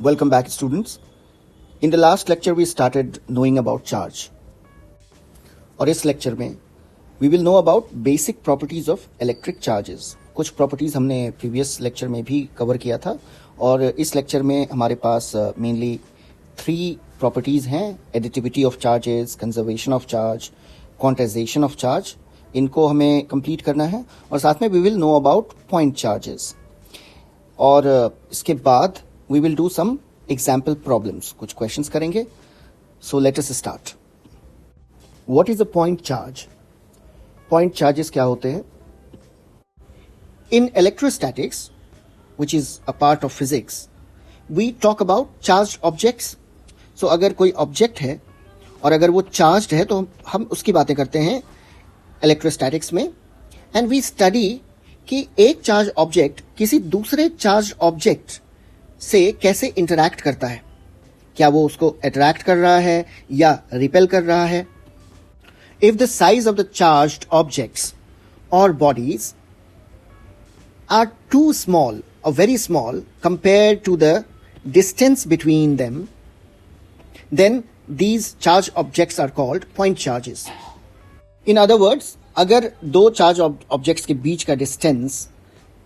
Welcome back, students. In the last lecture, we started knowing about charge. और इस lecture में we will know about basic properties of electric charges. कुछ properties हमने previous lecture में भी cover किया था और इस लेक्चर में हमारे पास मेनली 3 प्रॉपर्टीज हैं: additivity of charges, conservation of charge, quantization of charge. इनको हमें कंप्लीट करना है और साथ में we will know about point charges. और इसके बाद we will do some example problems. कुछ questions करेंगे. So let us start. What is a point charge? Point charges क्या होते हैं? In electrostatics, which is a part of physics, we talk about charged objects. So अगर कोई object है और अगर वो charged है तो हम उसकी बातें करते हैं electrostatics में. And we study कि एक charged object किसी दूसरे charged object से कैसे इंटरैक्ट करता है. क्या वो उसको अट्रैक्ट कर रहा है या रिपेल कर रहा है. If the size of the charged objects और बॉडीज आर टू स्मॉल और very small compare to the distance between them, then these charge objects are called point charges. In other words, अगर दो charge objects के बीच का distance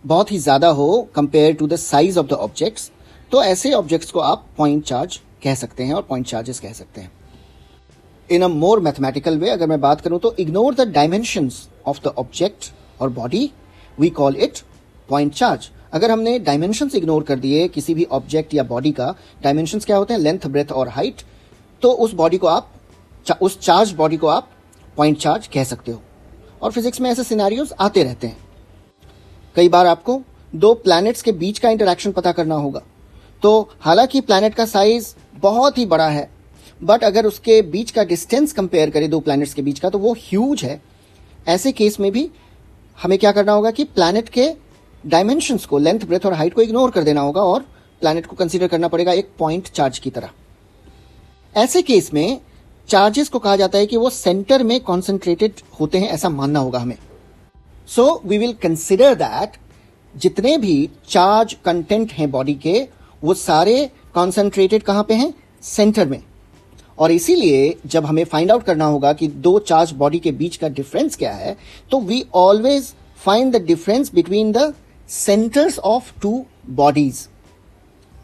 बहुत ही ज्यादा हो compare to the size of the objects, तो ऐसे ऑब्जेक्ट्स को आप पॉइंट चार्ज कह सकते हैं और पॉइंट चार्जेस कह सकते हैं. इन अ मोर मैथमेटिकल वे अगर मैं बात करूं तो ignore the dimensions of the object और body, we call it point charge. अगर हमने डायमेंशंस इग्नोर कर दिए किसी भी ऑब्जेक्ट या बॉडी का, डायमेंशंस क्या होते हैं? लेंथ, ब्रेथ और हाइट. तो उस बॉडी को आप, उस चार्ज बॉडी को आप पॉइंट चार्ज कह सकते हो. और फिजिक्स में ऐसे सिनेरियोज आते रहते हैं. कई बार आपको दो प्लैनेट्स के बीच का इंटरेक्शन पता करना होगा. तो हालांकि प्लैनेट का साइज बहुत ही बड़ा है, बट अगर उसके बीच का डिस्टेंस कंपेयर करें दो प्लैनेट्स के बीच का तो वो ह्यूज है. ऐसे केस में भी हमें क्या करना होगा कि प्लैनेट के डायमेंशंस को, लेंथ, ब्रेथ और हाइट को इग्नोर कर देना होगा और प्लैनेट को कंसीडर करना पड़ेगा एक पॉइंट चार्ज की तरह. ऐसे केस में चार्जेस को कहा जाता है कि वो सेंटर में कॉन्सेंट्रेटेड होते हैं, ऐसा मानना होगा हमें. So we will consider that जितने भी चार्ज कंटेंट हैं बॉडी के, वो सारे कॉन्सेंट्रेटेड कहां पे हैं? सेंटर में. और इसीलिए जब हमें फाइंड आउट करना होगा कि दो चार्ज बॉडी के बीच का डिफरेंस क्या है, तो we always find the difference between the centres of two bodies,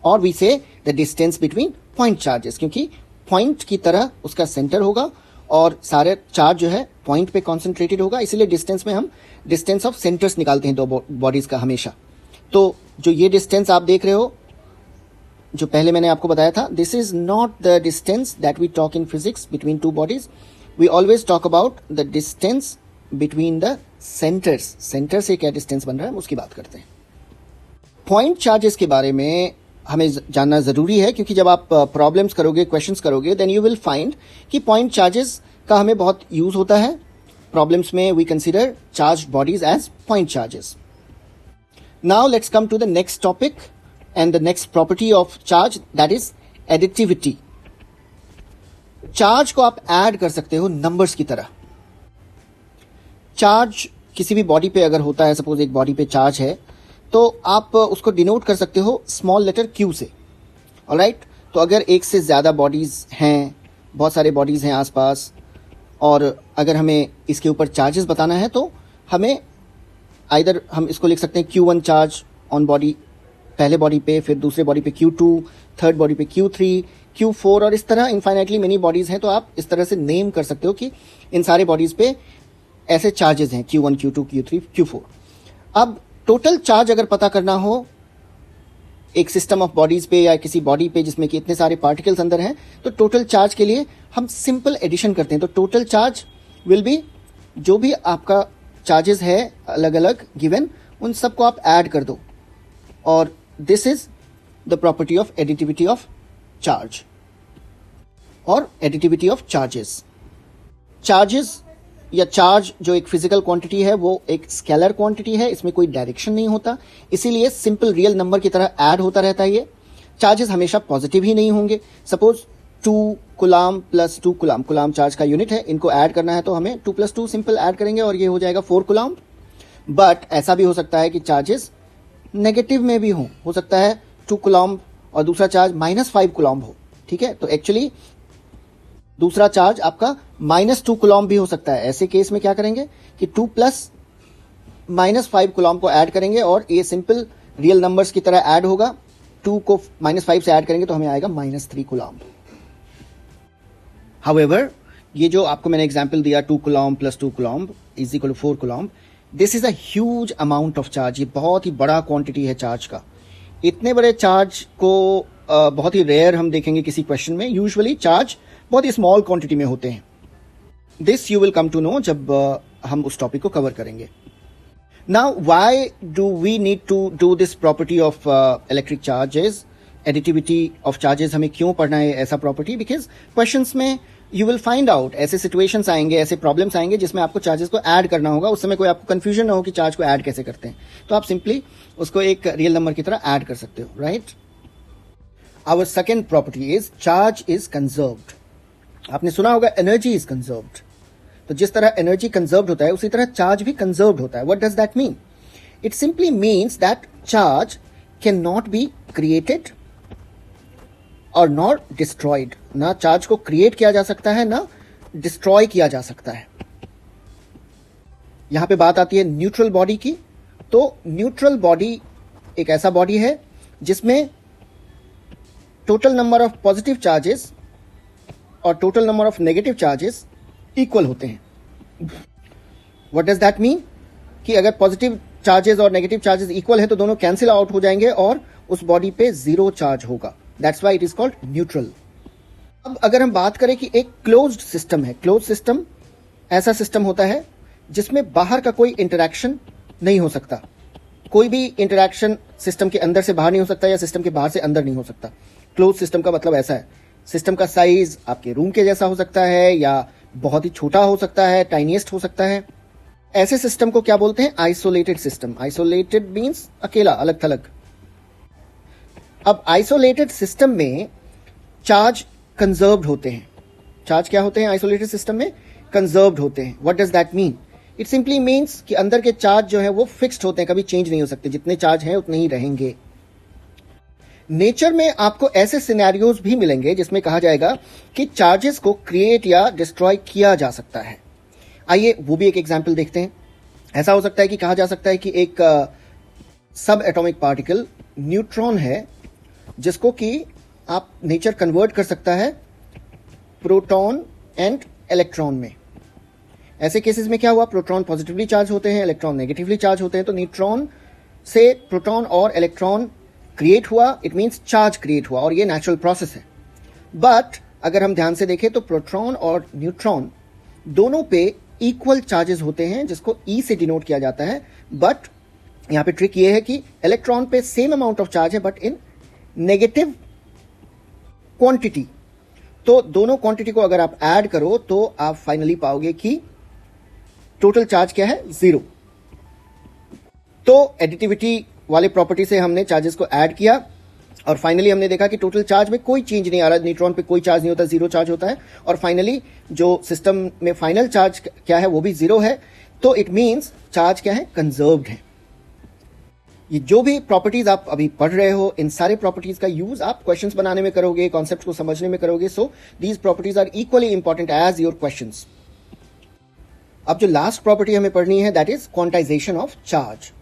और we say the distance between point charges, क्योंकि पॉइंट की तरह उसका सेंटर होगा और सारे चार्ज जो है पॉइंट पे कॉन्सेंट्रेटेड होगा. इसीलिए डिस्टेंस में हम डिस्टेंस ऑफ सेंटर्स निकालते हैं दो बॉडीज का हमेशा. तो जो ये डिस्टेंस आप देख रहे हो, जो पहले मैंने आपको बताया था, this is not the distance that we talk in physics between two bodies. We always talk about the distance between the centres. Centre से क्या डिस्टेंस बन रहा है उसकी बात करते हैं. पॉइंट चार्जेस के बारे में हमें जानना जरूरी है, क्योंकि जब आप प्रॉब्लम्स करोगे, क्वेश्चंस करोगे, देन यू विल फाइंड कि पॉइंट चार्जेस का हमें बहुत यूज होता है. प्रॉब्लम्स में we consider charge bodies as point charges. Now let's come to the next topic and the next property of charge, that is additivity. Charge को आप add कर सकते हो नंबर्स की तरह. चार्ज किसी भी बॉडी पे अगर होता है, सपोज एक बॉडी पे चार्ज है, तो आप उसको डिनोट कर सकते हो स्मॉल लेटर q से. ऑलराइट. तो अगर एक से ज्यादा बॉडीज हैं, बहुत सारे बॉडीज हैं आसपास, और अगर हमें इसके ऊपर चार्जेस बताना है तो हमें आइदर हम इसको लिख सकते हैं q1 चार्ज ऑन बॉडी, पहले बॉडी पे, फिर दूसरे बॉडी पे Q2, थर्ड बॉडी पे Q3, Q4, और इस तरह इनफाइनाइटली मेनी बॉडीज हैं. तो आप इस तरह से नेम कर सकते हो कि इन सारे बॉडीज पे ऐसे चार्जेस हैं, Q1, Q2, Q3, Q4. अब टोटल चार्ज अगर पता करना हो एक सिस्टम ऑफ बॉडीज पे या किसी बॉडी पे जिसमें कि इतने सारे पार्टिकल्स अंदर हैं, तो टोटल चार्ज के लिए हम सिंपल एडिशन करते हैं. तो टोटल चार्ज विल बी, जो भी आपका चार्जेस है अलग अलग गिवन, उन सबको आप ऐड कर दो. और this is the property of additivity of charge or additivity of charges. Charges या चार्ज जो एक फिजिकल क्वांटिटी है वो एक स्केलर क्वांटिटी है, इसमें कोई डायरेक्शन नहीं होता, इसीलिए सिंपल रियल नंबर की तरह ऐड होता रहता है. ये चार्जेस हमेशा पॉजिटिव ही नहीं होंगे. Suppose 2 coulomb plus 2 coulomb, coulomb charge का यूनिट है, इनको ऐड करना है तो हमें 2 + 2 सिंपल ऐड करेंगे और ये हो जाएगा 4 कूलाम. बट ऐसा भी हो सकता है कि चार्जेस नेगेटिव में भी हो सकता है 2 कूलॉम्ब और दूसरा चार्ज -5 कूलम्ब हो, ठीक है, तो एक्चुअली दूसरा चार्ज आपका -2 कूलम्ब भी हो सकता है। ऐसे केस में क्या करेंगे कि 2 प्लस -5 कूलम्ब को ऐड करेंगे और ये सिंपल रियल नंबर्स की तरह ऐड होगा। 2 को -5 से ऐड करेंगे तो हमें आएगा -3 कूलम्ब। हाउएवर, ये जो आपको मैंने एग्जांपल दिया 2 coulomb plus 2 coulomb is equal to 4 coulomb, this is a huge amount of charge. ये बहुत ही बड़ा क्वांटिटी है चार्ज का। इतने बड़े चार्ज को बहुत ही रेयर हम देखेंगे किसी क्वेश्चन में। यूजुअली चार्ज बहुत ही स्मॉल क्वांटिटी में होते हैं। This you will come to know जब हम उस टॉपिक को कवर करेंगे। Now why do we need to do this property of electric charges, additivity of charges हमें क्यों पढ़ना है ऐसा प्रॉपर्टी? बिकॉज क्वेश्चंस में यू विल फाइंड आउट ऐसे सिचुएशंस आएंगे, ऐसे प्रॉब्लम्स आएंगे जिसमें आपको चार्जेस को ऐड करना होगा। उस समय कोई आपको कंफ्यूजन ना हो कि चार्ज को ऐड कैसे करते हैं, तो आप सिंपली उसको एक रियल नंबर की तरह ऐड कर सकते हो, right? Our second property is charge is conserved. आपने सुना होगा एनर्जी इज कंजर्व्ड। तो जिस तरह एनर्जी कंजर्व्ड होता है उसी तरह चार्ज भी कंजर्व्ड होता है। What does that mean? It simply means that charge can not be created और नॉट डिस्ट्रॉयड। ना चार्ज को क्रिएट किया जा सकता है ना डिस्ट्रॉय किया जा सकता है। यहां पे बात आती है न्यूट्रल बॉडी की। तो न्यूट्रल बॉडी एक ऐसा बॉडी है जिसमें total number of positive charges और total number of negative charges equal होते हैं। What does that mean? कि अगर पॉजिटिव चार्जेस और नेगेटिव चार्जेस इक्वल है तो दोनों कैंसिल आउट हो जाएंगे और उस बॉडी पे जीरो चार्ज होगा। That's why it is called neutral. अब अगर हम बात करें कि एक क्लोज्ड सिस्टम है, क्लोज्ड सिस्टम ऐसा सिस्टम होता है जिसमें बाहर का कोई इंटरैक्शन नहीं हो सकता। कोई भी इंटरैक्शन सिस्टम के अंदर से बाहर नहीं हो सकता या सिस्टम के बाहर से अंदर नहीं हो सकता। क्लोज सिस्टम का मतलब ऐसा है, सिस्टम का साइज आपके रूम के जैसा हो सकता है या बहुत ही छोटा हो सकता है, टाइनीएस्ट हो सकता है। ऐसे सिस्टम को क्या बोलते हैं? Isolated system. आइसोलेटेड मींस अकेला, अलग थलग। अब आइसोलेटेड सिस्टम में चार्ज कंजर्व्ड होते हैं। चार्ज क्या होते हैं आइसोलेटेड सिस्टम में? कंजर्व्ड होते हैं। What does that mean? It simply means कि अंदर के चार्ज जो है वो फिक्स्ड होते हैं, कभी चेंज नहीं हो सकते। जितने चार्ज हैं उतने ही रहेंगे। नेचर में आपको ऐसे सिनेरियोज भी मिलेंगे जिसमें कहा जाएगा कि चार्जेस को क्रिएट या डिस्ट्रॉय किया जा सकता है। आइए वो भी एक एग्जांपल देखते हैं। ऐसा हो सकता है कि कहा जा सकता है कि एक सब एटॉमिक पार्टिकल न्यूट्रॉन है जिसको कि आप नेचर कन्वर्ट कर सकता है प्रोटॉन एंड इलेक्ट्रॉन में। ऐसे केसेस में क्या हुआ? प्रोटॉन पॉजिटिवली चार्ज होते हैं, इलेक्ट्रॉन नेगेटिवली चार्ज होते हैं। तो न्यूट्रॉन से प्रोटॉन और इलेक्ट्रॉन क्रिएट हुआ, इट मींस चार्ज क्रिएट हुआ और ये नेचुरल प्रोसेस है। बट अगर हम ध्यान से देखें तो प्रोटॉन और न्यूट्रॉन दोनों पे इक्वल चार्जेस होते हैं जिसको ई से डिनोट किया जाता है। बट यहां पे ट्रिक ये है कि इलेक्ट्रॉन पे सेम अमाउंट ऑफ चार्ज है बट इन नेगेटिव क्वांटिटी। तो दोनों क्वांटिटी को अगर आप ऐड करो तो आप फाइनली पाओगे कि टोटल चार्ज क्या है? 0। तो एडिटिविटी वाले प्रॉपर्टी से हमने चार्जेस को ऐड किया और फाइनली हमने देखा कि टोटल चार्ज में कोई चेंज नहीं आ रहा। न्यूट्रॉन पे कोई चार्ज नहीं होता, 0 चार्ज होता है। और फाइनली जो सिस्टम में फाइनल चार्ज क्या है वो भी 0 है। तो इट मींस चार्ज क्या है? कंजर्व्ड है। ये जो भी प्रॉपर्टीज आप अभी पढ़ रहे हो, इन सारे प्रॉपर्टीज का यूज आप क्वेश्चंस बनाने में करोगे, कॉन्सेप्ट को समझने में करोगे। So these properties are equally important as your questions. अब जो लास्ट प्रॉपर्टी हमें पढ़नी है that is quantization of charge.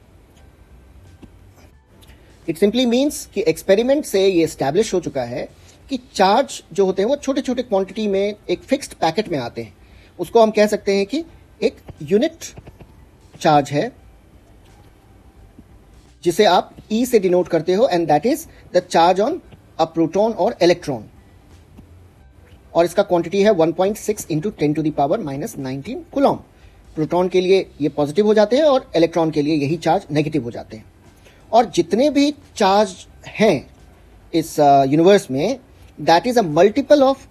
It simply means कि एक्सपेरिमेंट से ये एस्टैब्लिश हो चुका है कि चार्ज जो होते हैं वो छोटे छोटे क्वांटिटी में एक फिक्स्ड पैकेट में आते हैं। उसको हम कह सकते हैं कि एक यूनिट चार्ज है जिसे आप ई से डिनोट करते हो and that is the charge on a proton और इलेक्ट्रॉन। और इसका क्वांटिटी है 1.6 इंटू 10⁻⁻19 कूलॉम। प्रोटॉन के लिए ये पॉजिटिव हो जाते हैं और इलेक्ट्रॉन के लिए यही चार्ज नेगेटिव हो जाते हैं। और जितने भी चार्ज हैं इस यूनिवर्स में that is a multiple of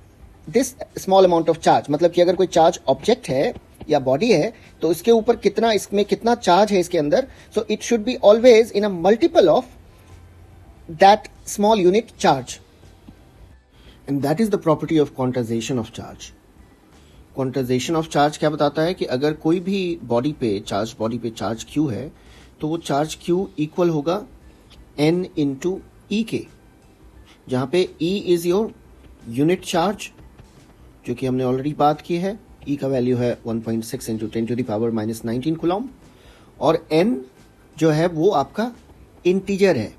this small amount of charge. मतलब कि अगर कोई चार्ज ऑब्जेक्ट है या बॉडी है तो इसके ऊपर कितना, इसमें कितना चार्ज है इसके अंदर, so it should be always in a multiple of that small unit charge and that is the property of quantization of charge. Quantization of charge क्या बताता है कि अगर कोई भी बॉडी पे चार्ज Q है तो वो चार्ज Q इक्वल होगा N इंटू E के। जहां पे E is your unit charge, जो कि हमने ऑलरेडी बात की है। E का वैल्यू है 1.6 इंटू 10⁻⁻19 कूलम, और N जो है वो आपका इंटीजर है,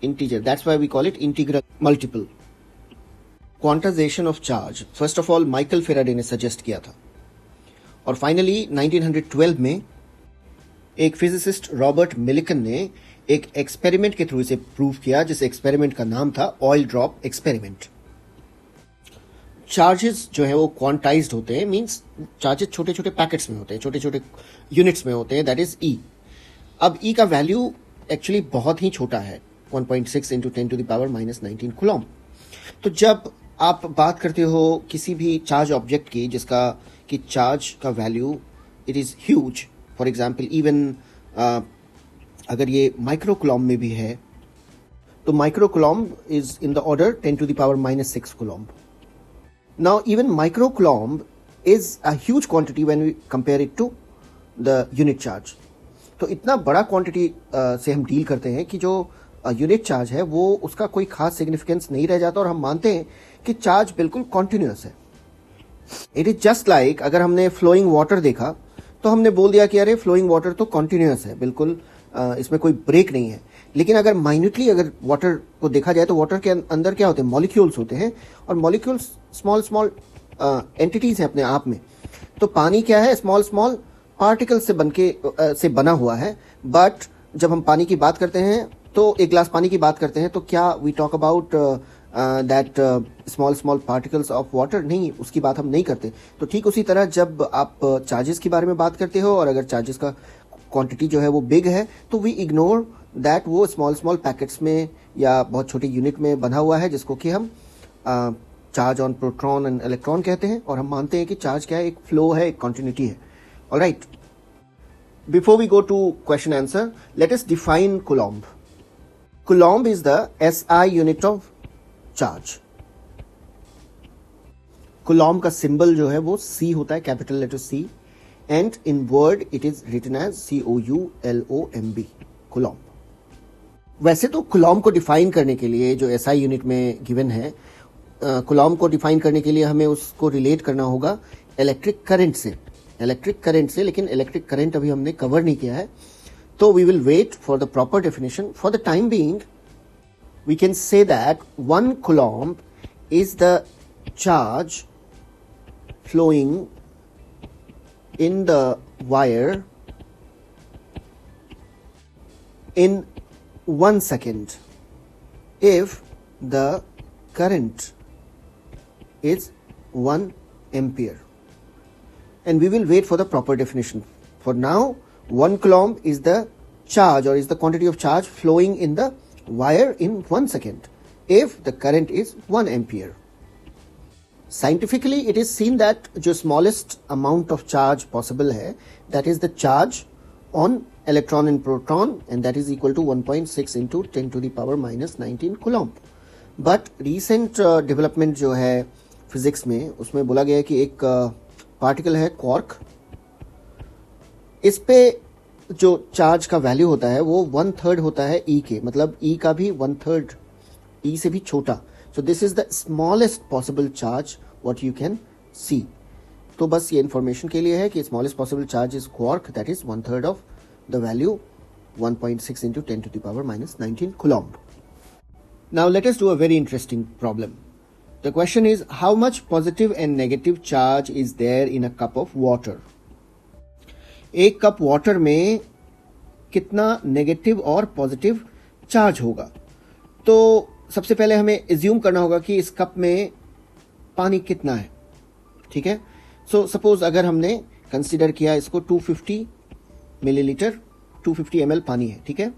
integer, that's why we call it integral multiple. Quantization of charge first of all Michael Faraday ने सजेस्ट किया था, और फाइनली 1912 में एक फिजिसिस्ट रॉबर्ट मिलिकन ने एक एक्सपेरिमेंट के थ्रू इसे प्रूव किया, जिस एक्सपेरिमेंट का नाम था ऑयल ड्रॉप एक्सपेरिमेंट। चार्जेस जो है वो क्वांटाइज्ड होते हैं, मींस चार्जेस छोटे छोटे पैकेट्स में होते हैं, छोटे छोटे यूनिट्स में होते हैं, दैट इज ई। अब ई का वैल्यू एक्चुअली बहुत ही छोटा है, 1.6 इंटू 10⁻⁻19 कूलम। तो जब आप बात करते हो किसी भी चार्ज ऑब्जेक्ट की जिसका कि चार्ज का value it is huge, for example even अगर ये माइक्रो कूलम में भी है, तो micro coulomb is in the order 10⁻⁻6 coulomb. Now even micro coulomb is a huge quantity when we compare it to the unit charge. तो इतना बड़ा quantity से हम डील करते हैं कि जो यूनिट चार्ज है वो उसका कोई खास सिग्निफिकेंस नहीं रह जाता, और हम मानते हैं कि चार्ज बिल्कुल कॉन्टिन्यूअस है। इट इज जस्ट लाइक अगर हमने फ्लोइंग वाटर देखा तो हमने बोल दिया कि अरे फ्लोइंग वाटर तो कॉन्टिन्यूअस है, बिल्कुल इसमें कोई ब्रेक नहीं है। लेकिन अगर माइन्यूटली अगर वाटर को देखा जाए तो वाटर के अंदर क्या होते हैं, मॉलिक्यूल्स होते हैं, और मॉलिक्यूल्स स्मॉल स्मॉल एंटिटीज हैं अपने आप में। तो पानी क्या है, स्मॉल स्मॉल पार्टिकल्स से बना हुआ है। बट जब हम पानी की बात करते हैं तो एक ग्लास पानी की बात करते हैं तो क्या we talk about that small small particles of water, नहीं, उसकी बात हम नहीं करते। तो ठीक उसी तरह जब आप चार्जेस के बारे में बात करते हो और अगर चार्जेस का क्वांटिटी जो है वो बिग है तो वी इग्नोर दैट वो स्मॉल स्मॉल पैकेट्स में या बहुत छोटे यूनिट में बना हुआ है, जिसको कि हम charge on proton and electron कहते हैं, और हम मानते हैं कि चार्ज क्या है, एक फ्लो है, एक कॉन्टिन्यूटी है। Alright, before we go to question answer, let us define coulomb. Coulomb is the SI unit of charge. Coulomb का सिंबल जो है वो C होता है, capital letter C, and in word it is written as COULOMB, coulomb. वैसे तो coulomb को define करने के लिए जो SI यूनिट में गिवन है, कूलम्ब को डिफाइन करने के लिए हमें उसको रिलेट करना होगा इलेक्ट्रिक करंट से, लेकिन इलेक्ट्रिक करंट अभी हमने कवर नहीं किया है, तो we will wait for the proper definition. For the time being we can say that 1 coulomb is the charge flowing in the wire in 1 second if the current is 1 ampere, and we will wait for the proper definition. For now, 1 coulomb is the charge or is the quantity of charge flowing in the wire in 1 second if the current is 1 ampere. Scientifically it is seen that जो smallest amount of charge possible है, that is the charge on electron and proton, and that is equal to 1.6 into 10⁻⁻19 coulomb. But recent development जो है physics में, उसमें बोला गया है कि एक पार्टिकल है क्वार्क, इस पे जो चार्ज का वैल्यू होता है वो 1/3 होता है E के, मतलब E का भी 1/3, E से भी छोटा। So this is the smallest possible charge what you can see. तो बस ये इंफॉर्मेशन के लिए है कि smallest possible charge is quark, that is 1/3 of the value 1.6 into 10⁻⁻19 coulomb. Now let us do a very interesting problem. The question is, how much positive and negative charge is there in a cup of water? एक cup water में कितना negative और positive charge होगा? तो सबसे पहले हमें assume करना होगा कि इस कप में पानी कितना है, ठीक है। सो सपोज अगर हमने कंसीडर किया इसको 250 मिलीलीटर, 250 ml पानी है, ठीक है,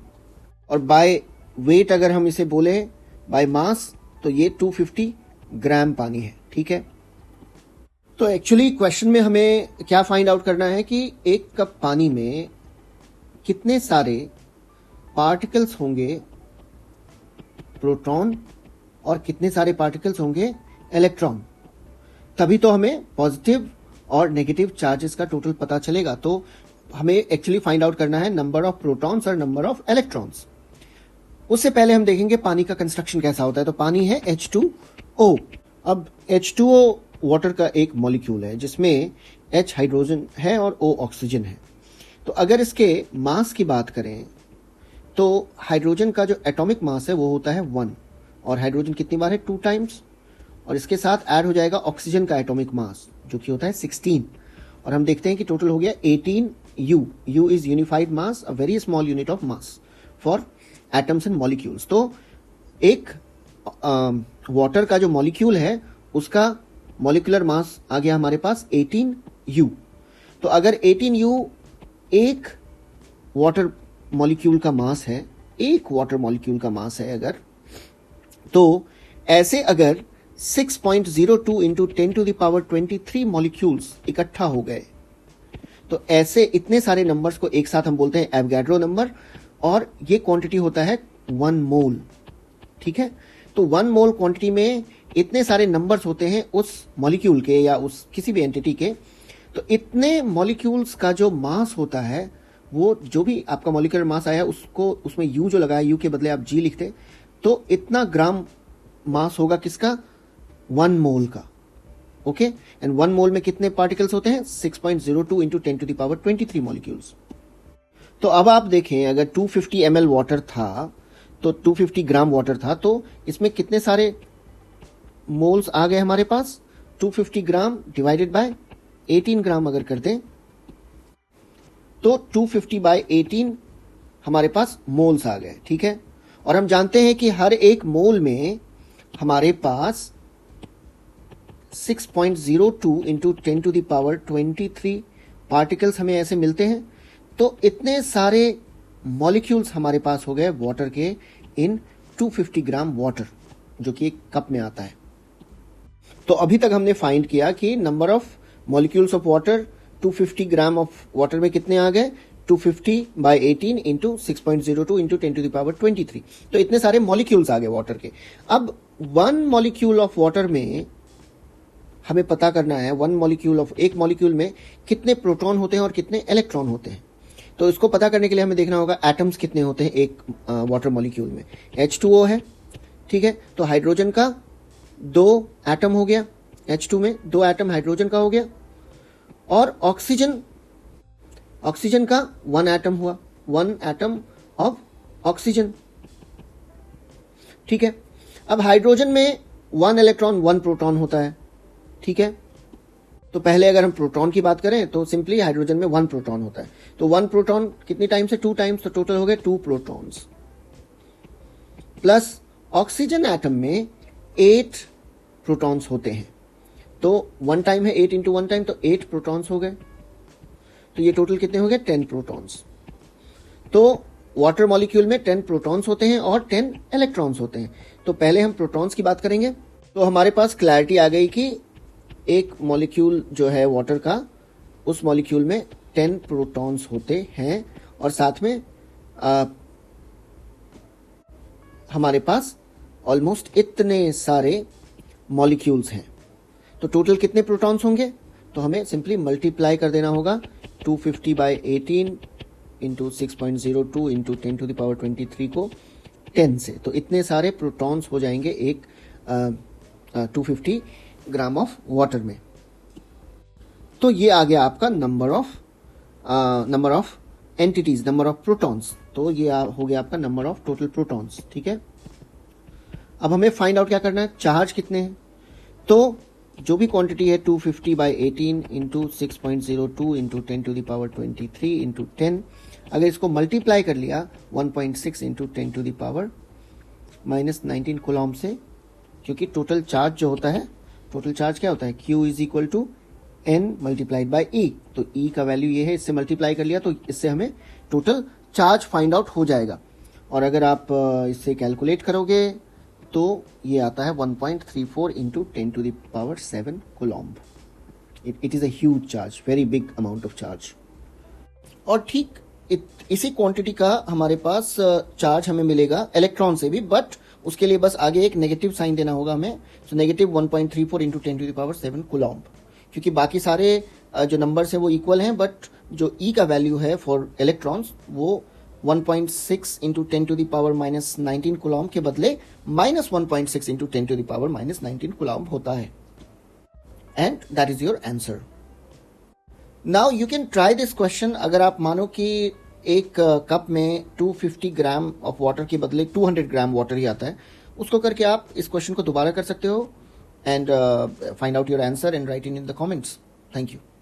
और बाय वेट अगर हम इसे बोले बाय मास तो ये 250 ग्राम पानी है, ठीक है। तो एक्चुअली क्वेश्चन में हमें क्या फाइंड आउट करना है कि एक कप पानी में कितने सारे पार्टिकल्स होंगे प्रोटॉन और कितने सारे पार्टिकल्स होंगे इलेक्ट्रॉन, तभी तो हमें पॉजिटिव और नेगेटिव चार्जेस का टोटल पता चलेगा। तो हमें एक्चुअली फाइंड आउट करना है नंबर ऑफ प्रोटॉन्स और नंबर ऑफ इलेक्ट्रॉन्स। उससे पहले हम देखेंगे पानी का कंस्ट्रक्शन कैसा होता है। तो पानी है H2O। अब H2O वाटर का एक मॉलिक्यूल है जिसमें H हाइड्रोजन है और O ऑक्सीजन है। तो अगर इसके मास की बात करें तो हाइड्रोजन का जो एटॉमिक मास है वो होता है 1, और हाइड्रोजन कितनी बार है 2 टाइम्स, और इसके साथ ऐड हो जाएगा ऑक्सीजन का एटॉमिक मास जो कि होता है 16, और हम देखते हैं कि टोटल हो गया 18U। U is unified mass, a very small unit of mass for atoms and molecules. तो एक वाटर का जो मॉलिक्यूल है उसका मॉलिक्यूलर मास आ गया हमारे पास 18U। तो अगर 18U एक वाटर मॉलिक्यूल का मास है, एक वाटर मॉलिक्यूल का मास है अगर, तो ऐसे अगर 6.02 इंटू 10⁻23 मॉलिक्यूल्स इकट्ठा हो गए, तो ऐसे इतने सारे नंबर्स को एक साथ हम बोलते हैं एवोगाड्रो नंबर, और ये क्वांटिटी होता है 1 मोल। ठीक है, तो 1 मोल क्वांटिटी में इतने सारे नंबर्स होते हैं उस मॉलिक्यूल के या उस किसी भी एंटिटी के। तो इतने मॉलिक्यूल्स का जो मास होता है, वो जो भी आपका मॉलिक्यूलर मास आया उसको, उसमें यू जो लगाया, यू के बदले आप जी लिखते, तो इतना ग्राम मास होगा किसका, 1 मोल का। ओके, एंड 1 मोल में कितने पार्टिकल्स होते हैं, 6.02 इंटू 10⁻23 मॉलिक्यूल्स। तो अब आप देखें अगर 250 ml वाटर था, तो 250 ग्राम वाटर था, तो इसमें कितने सारे मोल्स आ गए हमारे पास, 250 ग्राम डिवाइडेड बाय 18 ग्राम अगर कर दें तो 250 बाय 18 हमारे पास मोल्स आ गए। ठीक है, और हम जानते हैं कि हर एक मोल में हमारे पास 6.02 इंटू 10⁻23 पार्टिकल्स हमें ऐसे मिलते हैं। तो इतने सारे मॉलिक्यूल्स हमारे पास हो गए वाटर के इन 250 ग्राम वाटर, जो कि एक कप में आता है। तो अभी तक हमने फाइंड किया कि number of molecules of water 250 gram of water में कितने आ गए, 250 बाय 18 इंटू 6.02 इंटू 10⁻23। तो इतने सारे मॉलिक्यूल्स आ गए वाटर के। अब 1 मॉलिक्यूल ऑफ वाटर में हमें पता करना है, 1 मॉलिक्यूल ऑफ, एक मॉलिक्यूल में कितने प्रोटॉन होते हैं और कितने इलेक्ट्रॉन होते हैं। तो इसको पता करने के लिए हमें देखना होगा एटम्स कितने होते हैं एक वाटर मॉलिक्यूल में। H2O है, ठीक है, तो हाइड्रोजन का 2 एटम हो गया, H2 में 2 एटम हाइड्रोजन का हो गया, और ऑक्सीजन का 1 एटम हुआ, 1 एटम ऑफ ऑक्सीजन। ठीक है, अब हाइड्रोजन में 1 इलेक्ट्रॉन 1 प्रोटॉन होता है। ठीक है, तो पहले अगर हम प्रोटॉन की बात करें तो सिंपली हाइड्रोजन में 1 प्रोटॉन होता है। तो 1 प्रोटॉन कितनी टाइम्स है, 2 टाइम्स, तो टोटल हो गए 2 प्रोटॉन्स। प्लस ऑक्सीजन एटम में 8 प्रोटॉन्स होते हैं, तो 1 टाइम है 8 इंटू 1 टाइम, तो 8 प्रोटॉन्स हो गए। तो ये टोटल कितने हो गए, 10 प्रोटॉन्स। तो वाटर मॉलिक्यूल में 10 प्रोटॉन्स होते हैं और 10 इलेक्ट्रॉन्स होते हैं। तो पहले हम प्रोटॉन्स की बात करेंगे। तो हमारे पास क्लैरिटी आ गई कि एक मॉलिक्यूल जो है वाटर का, उस मॉलिक्यूल में 10 प्रोटॉन्स होते हैं, और साथ में हमारे पास ऑलमोस्ट इतने सारे मॉलिक्यूल्स हैं। तो टोटल कितने प्रोटॉन्स होंगे, तो हमें सिंपली मल्टीप्लाई कर देना होगा 250 बाय 18 इंटू 6.02 इंटू 10⁻23 को 10 से। तो इतने सारे प्रोटॉन्स हो जाएंगे एक 250 ग्राम ऑफ वाटर में। तो ये आ गया आपका number of entities, number of protons. तो ये हो गया आपका नंबर ऑफ टोटल प्रोटॉन्स। ठीक है, अब हमें फाइंड आउट क्या करना है, चार्ज कितने हैं। तो जो भी क्वांटिटी है 250 बाय 18 इंटू 6.02 इंटू 10⁻23 इंटू 10, अगर इसको मल्टीप्लाई कर लिया 1.6 इंटू 10⁻⁻19 कूलॉम से, क्योंकि टोटल चार्ज जो होता है, टोटल चार्ज क्या होता है, Q is equal to N multiplied by E। तो E का वैल्यू ये है, इससे मल्टीप्लाई कर लिया तो इससे हमें टोटल चार्ज फाइंड आउट हो जाएगा। और अगर आप इससे कैलकुलेट करोगे तो ये आता है 1.34 into 10⁻7 coulomb. It is a huge charge, very big amount of charge. और ठीक इसी क्वांटिटी का हमारे पास चार्ज हमें मिलेगा इलेक्ट्रॉन से भी, बट उसके लिए बस आगे एक नेगेटिव साइन देना होगा हमें। तो नेगेटिव 1.34 इंटू 10⁻7 कूलॉम्ब, क्योंकि बाकी सारे जो नंबर्स हैं वो इक्वल हैं, बट जो E का वैल्यू है फॉर इलेक्ट्रॉन्स वो 1.6 into 10 to the power minus 19 coulomb के बदले minus 1.6 into 10 to the power minus 19 coulomb होता है. And that is your answer. Now you can try this question. अगर आप मानो कि एक कप में 250 ग्राम ऑफ वाटर के बदले 200 ग्राम वाटर ही आता है, उसको करके आप इस क्वेश्चन को दोबारा कर सकते हो and find out your answer and write it in the comments. Thank you.